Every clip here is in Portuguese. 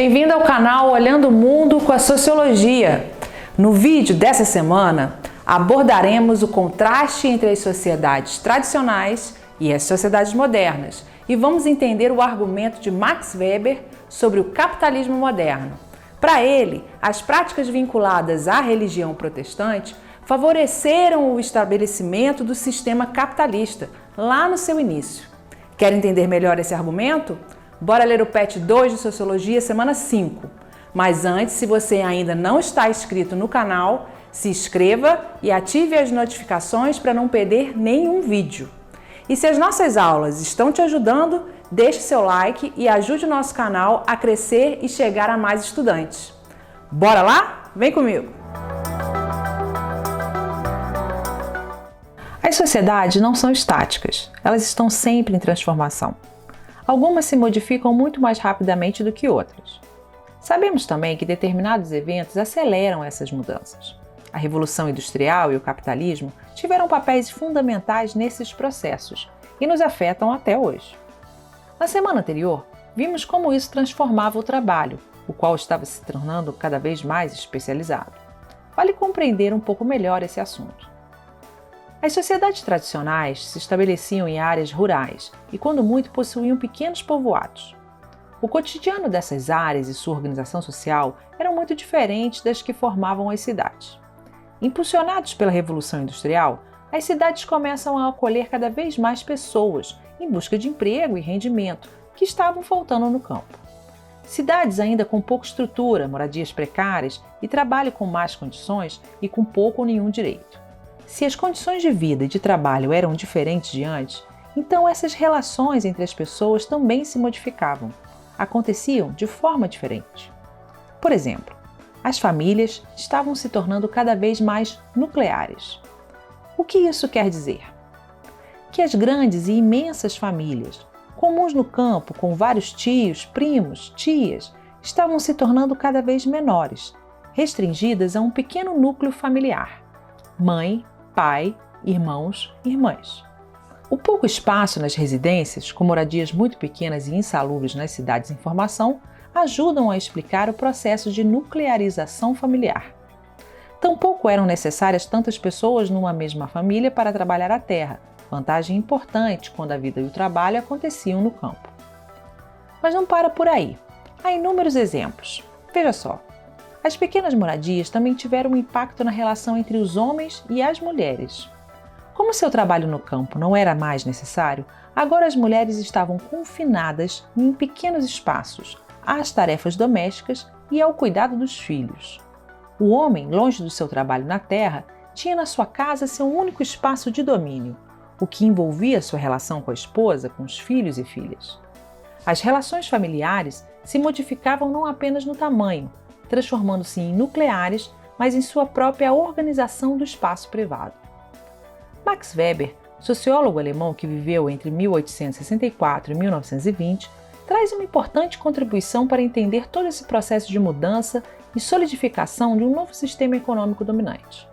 Bem-vindo ao canal Olhando o Mundo com a Sociologia. No vídeo dessa semana, abordaremos o contraste entre as sociedades tradicionais e as sociedades modernas e vamos entender o argumento de Max Weber sobre o capitalismo moderno. Para ele, as práticas vinculadas à religião protestante favoreceram o estabelecimento do sistema capitalista lá no seu início. Quer entender melhor esse argumento? Bora ler o PET 2 de Sociologia, semana 5. Mas antes, se você ainda não está inscrito no canal, se inscreva e ative as notificações para não perder nenhum vídeo. E se as nossas aulas estão te ajudando, deixe seu like e ajude o nosso canal a crescer e chegar a mais estudantes. Bora lá? Vem comigo! As sociedades não são estáticas, elas estão sempre em transformação. Algumas se modificam muito mais rapidamente do que outras. Sabemos também que determinados eventos aceleram essas mudanças. A Revolução Industrial e o capitalismo tiveram papéis fundamentais nesses processos e nos afetam até hoje. Na semana anterior, vimos como isso transformava o trabalho, o qual estava se tornando cada vez mais especializado. Vale compreender um pouco melhor esse assunto. As sociedades tradicionais se estabeleciam em áreas rurais e, quando muito, possuíam pequenos povoados. O cotidiano dessas áreas e sua organização social eram muito diferentes das que formavam as cidades. Impulsionados pela Revolução Industrial, as cidades começam a acolher cada vez mais pessoas em busca de emprego e rendimento que estavam faltando no campo. Cidades ainda com pouca estrutura, moradias precárias e trabalho com más condições e com pouco ou nenhum direito. Se as condições de vida e de trabalho eram diferentes de antes, então essas relações entre as pessoas também se modificavam. Aconteciam de forma diferente. Por exemplo, as famílias estavam se tornando cada vez mais nucleares. O que isso quer dizer? Que as grandes e imensas famílias, comuns no campo, com vários tios, primos, tias, estavam se tornando cada vez menores, restringidas a um pequeno núcleo familiar: mãe, pai, irmãos e irmãs. O pouco espaço nas residências, com moradias muito pequenas e insalubres nas cidades em formação, ajudam a explicar o processo de nuclearização familiar. Tampouco eram necessárias tantas pessoas numa mesma família para trabalhar a terra, vantagem importante quando a vida e o trabalho aconteciam no campo. Mas não para por aí. Há inúmeros exemplos. Veja só. As pequenas moradias também tiveram um impacto na relação entre os homens e as mulheres. Como seu trabalho no campo não era mais necessário, agora as mulheres estavam confinadas em pequenos espaços, às tarefas domésticas e ao cuidado dos filhos. O homem, longe do seu trabalho na terra, tinha na sua casa seu único espaço de domínio, o que envolvia sua relação com a esposa, com os filhos e filhas. As relações familiares se modificavam não apenas no tamanho, transformando-se em nucleares, mas em sua própria organização do espaço privado. Max Weber, sociólogo alemão que viveu entre 1864 e 1920, traz uma importante contribuição para entender todo esse processo de mudança e solidificação de um novo sistema econômico dominante.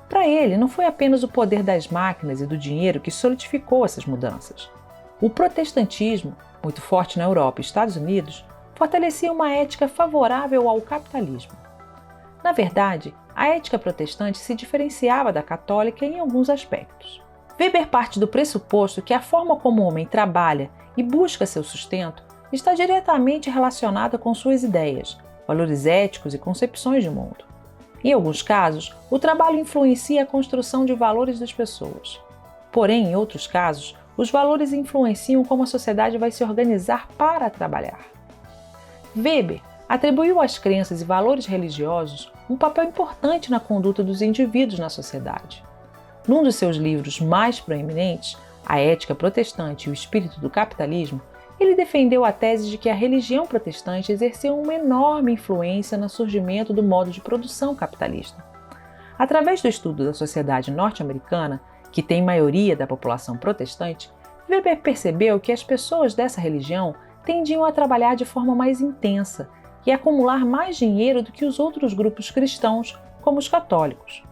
Para ele, não foi apenas o poder das máquinas e do dinheiro que solidificou essas mudanças. O protestantismo, muito forte na Europa e Estados Unidos, fortalecia uma ética favorável ao capitalismo. Na verdade, a ética protestante se diferenciava da católica em alguns aspectos. Weber parte do pressuposto que a forma como o homem trabalha e busca seu sustento está diretamente relacionada com suas ideias, valores éticos e concepções de mundo. Em alguns casos, o trabalho influencia a construção de valores das pessoas. Porém, em outros casos, os valores influenciam como a sociedade vai se organizar para trabalhar. Weber atribuiu às crenças e valores religiosos um papel importante na conduta dos indivíduos na sociedade. Num dos seus livros mais proeminentes, A Ética Protestante e o Espírito do Capitalismo, ele defendeu a tese de que a religião protestante exerceu uma enorme influência no surgimento do modo de produção capitalista. Através do estudo da sociedade norte-americana, que tem maioria da população protestante, Weber percebeu que as pessoas dessa religião tendiam a trabalhar de forma mais intensa e a acumular mais dinheiro do que os outros grupos cristãos, como os católicos.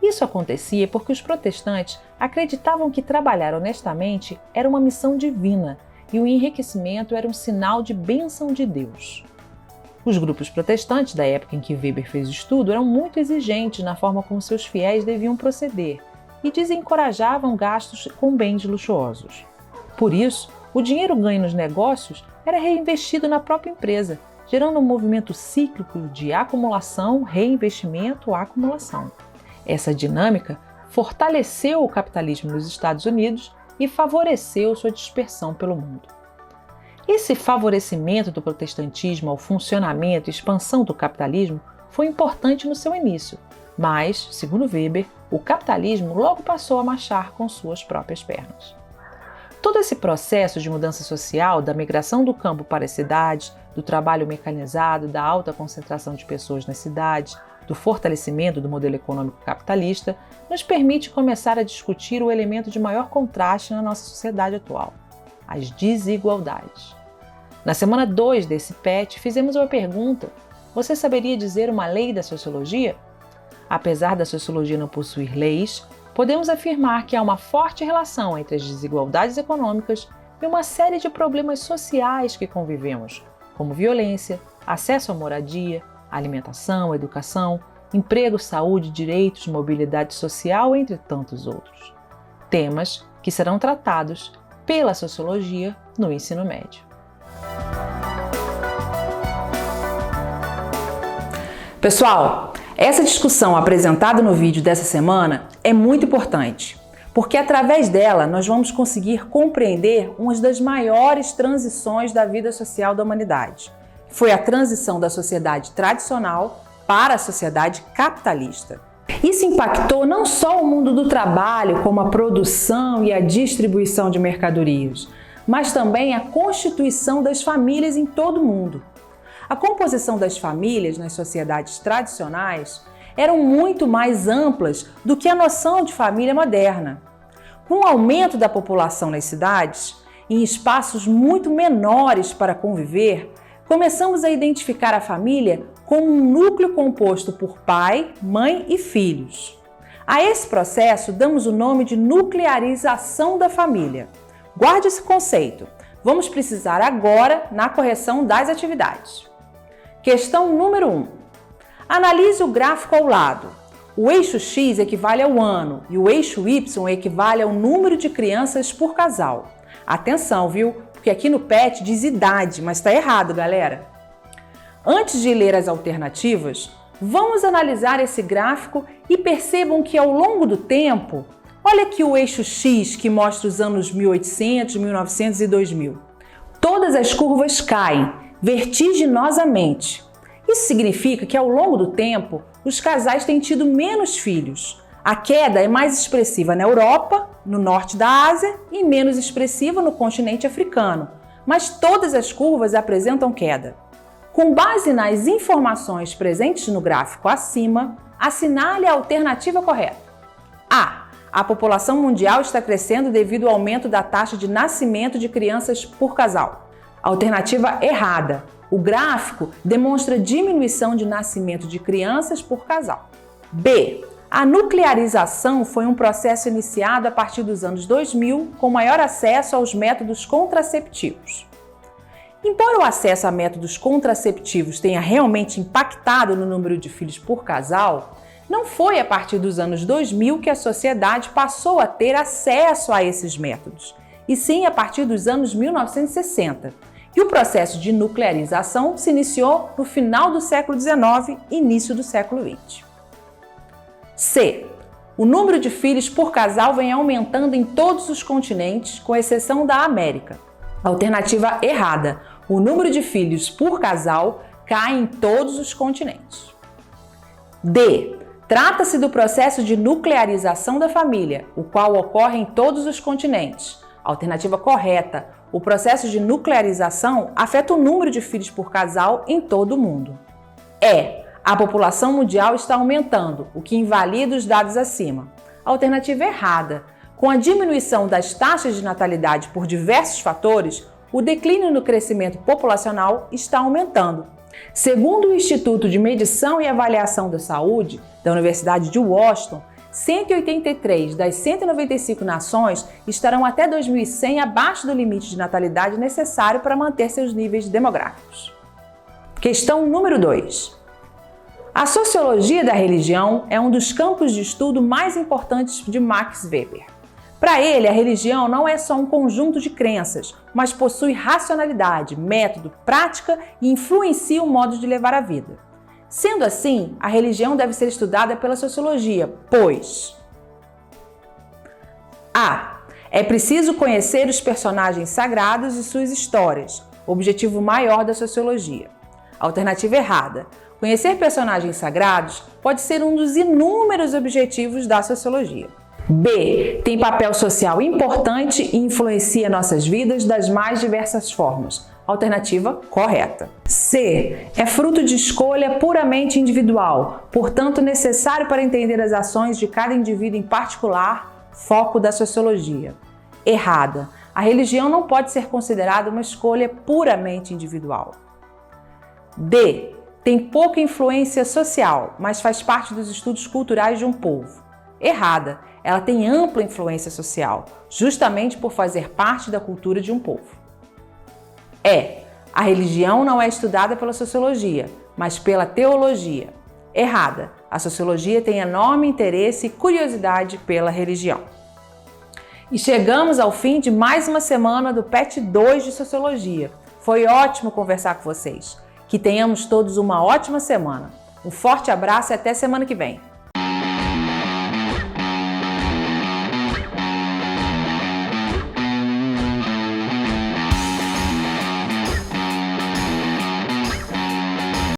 Isso acontecia porque os protestantes acreditavam que trabalhar honestamente era uma missão divina e o enriquecimento era um sinal de bênção de Deus. Os grupos protestantes da época em que Weber fez o estudo eram muito exigentes na forma como seus fiéis deviam proceder e desencorajavam gastos com bens luxuosos. Por isso, o dinheiro ganho nos negócios era reinvestido na própria empresa, gerando um movimento cíclico de acumulação, reinvestimento, acumulação. Essa dinâmica fortaleceu o capitalismo nos Estados Unidos e favoreceu sua dispersão pelo mundo. Esse favorecimento do protestantismo ao funcionamento e expansão do capitalismo foi importante no seu início, mas, segundo Weber, o capitalismo logo passou a marchar com suas próprias pernas. Todo esse processo de mudança social, da migração do campo para as cidades, do trabalho mecanizado, da alta concentração de pessoas nas cidades, do fortalecimento do modelo econômico capitalista, nos permite começar a discutir o elemento de maior contraste na nossa sociedade atual: as desigualdades. Na semana 2 desse PET, fizemos uma pergunta: você saberia dizer uma lei da sociologia? Apesar da sociologia não possuir leis, podemos afirmar que há uma forte relação entre as desigualdades econômicas e uma série de problemas sociais que convivemos, como violência, acesso à moradia, alimentação, educação, emprego, saúde, direitos, mobilidade social, entre tantos outros. Temas que serão tratados pela sociologia no ensino médio. Pessoal, essa discussão apresentada no vídeo dessa semana é muito importante, porque através dela nós vamos conseguir compreender uma das maiores transições da vida social da humanidade. Foi a transição da sociedade tradicional para a sociedade capitalista. Isso impactou não só o mundo do trabalho, como a produção e a distribuição de mercadorias, mas também a constituição das famílias em todo o mundo. A composição das famílias nas sociedades tradicionais eram muito mais amplas do que a noção de família moderna. Com o aumento da população nas cidades, em espaços muito menores para conviver, começamos a identificar a família como um núcleo composto por pai, mãe e filhos. A esse processo damos o nome de nuclearização da família. Guarde esse conceito. Vamos precisar agora na correção das atividades. Questão número 1. Analise o gráfico ao lado. O eixo X equivale ao ano e o eixo Y equivale ao número de crianças por casal. Atenção, viu? Porque aqui no PET diz idade, mas está errado, galera. Antes de ler as alternativas, vamos analisar esse gráfico e percebam que ao longo do tempo, olha aqui o eixo X que mostra os anos 1800, 1900 e 2000. Todas as curvas caem vertiginosamente. Isso significa que ao longo do tempo, os casais têm tido menos filhos. A queda é mais expressiva na Europa, no norte da Ásia e menos expressiva no continente africano, mas todas as curvas apresentam queda. Com base nas informações presentes no gráfico acima, assinale a alternativa correta. A. A população mundial está crescendo devido ao aumento da taxa de nascimento de crianças por casal. Alternativa errada. O gráfico demonstra diminuição de nascimento de crianças por casal. B. A nuclearização foi um processo iniciado a partir dos anos 2000 com maior acesso aos métodos contraceptivos. Embora o acesso a métodos contraceptivos tenha realmente impactado no número de filhos por casal, não foi a partir dos anos 2000 que a sociedade passou a ter acesso a esses métodos, e sim a partir dos anos 1960. E o processo de nuclearização se iniciou no final do século XIX e início do século XX. C. O número de filhos por casal vem aumentando em todos os continentes, com exceção da América. Alternativa errada. O número de filhos por casal cai em todos os continentes. D. Trata-se do processo de nuclearização da família, o qual ocorre em todos os continentes. Alternativa correta. O processo de nuclearização afeta o número de filhos por casal em todo o mundo. E. A população mundial está aumentando, o que invalida os dados acima. Alternativa errada. Com a diminuição das taxas de natalidade por diversos fatores, o declínio no crescimento populacional está aumentando. Segundo o Instituto de Medição e Avaliação da Saúde, da Universidade de Washington, 183 das 195 nações estarão até 2100 abaixo do limite de natalidade necessário para manter seus níveis demográficos. Questão número 2. A sociologia da religião é um dos campos de estudo mais importantes de Max Weber. Para ele, a religião não é só um conjunto de crenças, mas possui racionalidade, método, prática e influencia o modo de levar a vida. Sendo assim, a religião deve ser estudada pela sociologia, pois A. É preciso conhecer os personagens sagrados e suas histórias, objetivo maior da sociologia. Alternativa errada. Conhecer personagens sagrados pode ser um dos inúmeros objetivos da sociologia. B. Tem papel social importante e influencia nossas vidas das mais diversas formas. Alternativa correta. C. É fruto de escolha puramente individual, portanto necessário para entender as ações de cada indivíduo em particular, foco da sociologia. Errada. A religião não pode ser considerada uma escolha puramente individual. D. Tem pouca influência social, mas faz parte dos estudos culturais de um povo. Errada. Ela tem ampla influência social, justamente por fazer parte da cultura de um povo. E. A religião não é estudada pela sociologia, mas pela teologia. Errada. A sociologia tem enorme interesse e curiosidade pela religião. E chegamos ao fim de mais uma semana do PET 2 de Sociologia. Foi ótimo conversar com vocês. Que tenhamos todos uma ótima semana. Um forte abraço e até semana que vem.